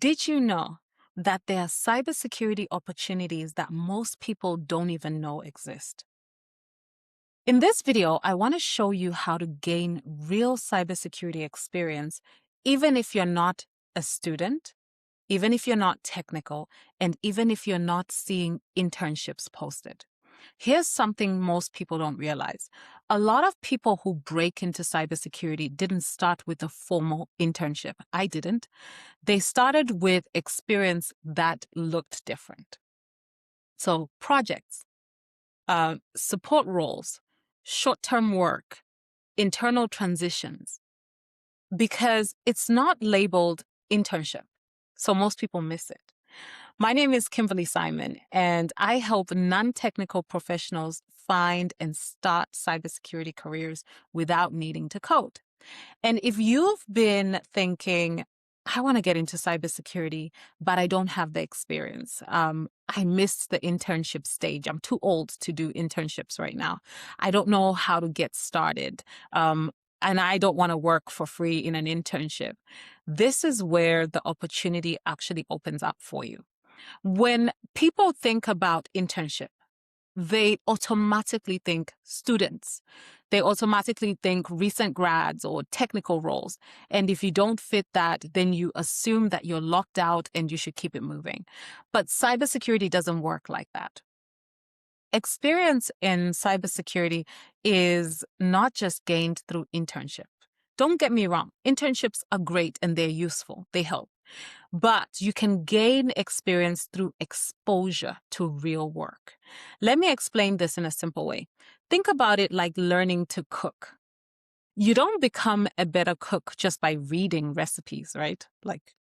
Did you know that there are cybersecurity opportunities that most people don't even know exist? In this video, I want to show you how to gain real cybersecurity experience, even if you're not a student, even if you're not technical, and even if you're not seeing internships posted. Here's something most people don't realize. A lot of people who break into cybersecurity didn't start with a formal internship. I didn't. They started with experience that looked different. So projects, support roles, short-term work, internal transitions, because it's not labeled internship. So most people miss it. My name is Kimberly Simon, and I help non-technical professionals find and start cybersecurity careers without needing to code. And if you've been thinking, I want to get into cybersecurity, but I don't have the experience. I missed the internship stage. I'm too old to do internships right now. I don't know how to get started. And I don't want to work for free in an internship. This is where the opportunity actually opens up for you. When people think about internship, they automatically think students. They automatically think recent grads or technical roles. And if you don't fit that, then you assume that you're locked out and you should keep it moving. But cybersecurity doesn't work like that. Experience in cybersecurity is not just gained through internship. Don't get me wrong, internships are great and they're useful, they help. But you can gain experience through exposure to real work. Let me explain this in a simple way. Think about it like learning to cook. You don't become a better cook just by reading recipes, right? Like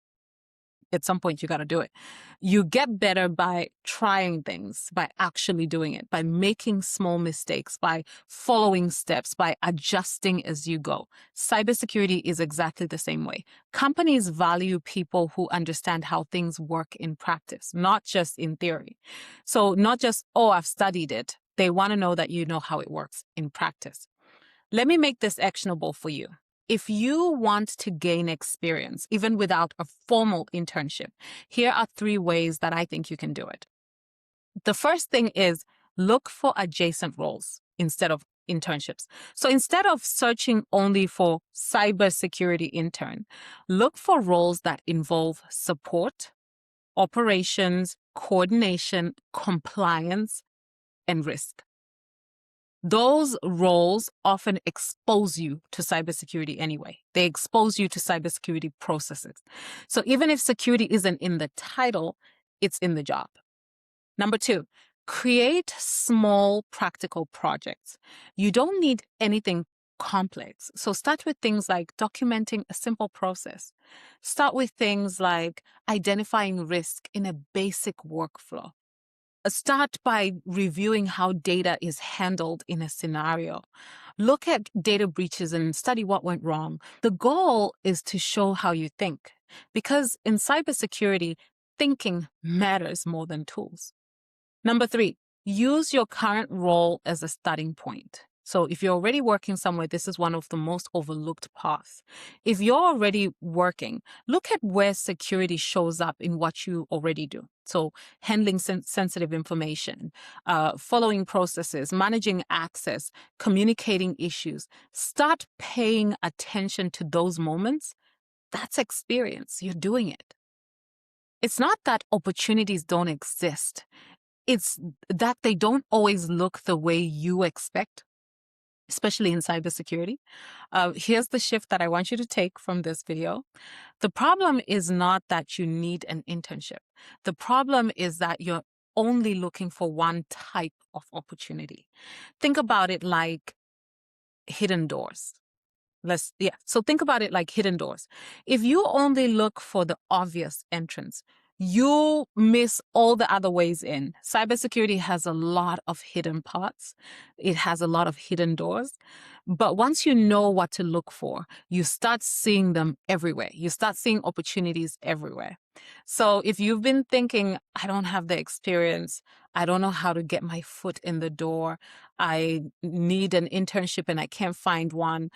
at some point you got to do it. You get better by trying things, by actually doing it, by making small mistakes, by following steps, by adjusting as you go. Cybersecurity is exactly the same way. Companies value people who understand how things work in practice, not just in theory. So not just, oh, I've studied it. They want to know that you know how it works in practice. Let me make this actionable for you. If you want to gain experience, even without a formal internship, here are 3 ways that I think you can do it. The first thing is look for adjacent roles instead of internships. So instead of searching only for cybersecurity intern, look for roles that involve support, operations, coordination, compliance, and risk. Those roles often expose you to cybersecurity anyway. They expose you to cybersecurity processes. So even if security isn't in the title, it's in the job. Number 2, create small practical projects. You don't need anything complex. So start with things like documenting a simple process. Start with things like identifying risk in a basic workflow. Start by reviewing how data is handled in a scenario. Look at data breaches and study what went wrong. The goal is to show how you think, because in cybersecurity, thinking matters more than tools. Number 3, use your current role as a starting point. So if you're already working somewhere, this is one of the most overlooked paths. If you're already working, look at where security shows up in what you already do. So handling sensitive information, following processes, managing access, communicating issues. Start paying attention to those moments. That's experience. You're doing it. It's not that opportunities don't exist. It's that they don't always look the way you expect, especially in cybersecurity. Here's the shift that I want you to take from this video. The problem is not that you need an internship. The problem is that you're only looking for one type of opportunity. Think about it like hidden doors. So think about it like hidden doors. If you only look for the obvious entrance, you miss all the other ways in. Cybersecurity has a lot of hidden parts. It has a lot of hidden doors. But once you know what to look for, you start seeing them everywhere. You start seeing opportunities everywhere. So if you've been thinking, I don't have the experience, I don't know how to get my foot in the door, I need an internship and I can't find one,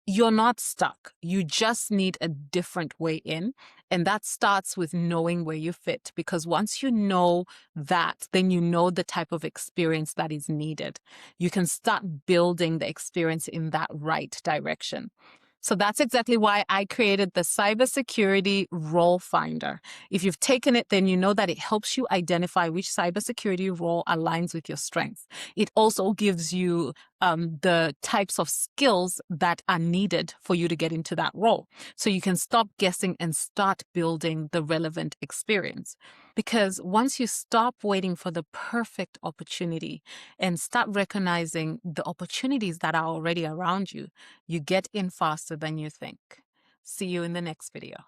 you're not stuck. You just need a different way in. And that starts with knowing where you fit, because once you know that, then you know the type of experience that is needed. You can start building the experience in that right direction. So that's exactly why I created the Cybersecurity Role Finder. If you've taken it, then you know that it helps you identify which cybersecurity role aligns with your strengths. It also gives you the types of skills that are needed for you to get into that role. So you can stop guessing and start building the relevant experience. Because once you stop waiting for the perfect opportunity and start recognizing the opportunities that are already around you, you get in faster than you think. See you in the next video.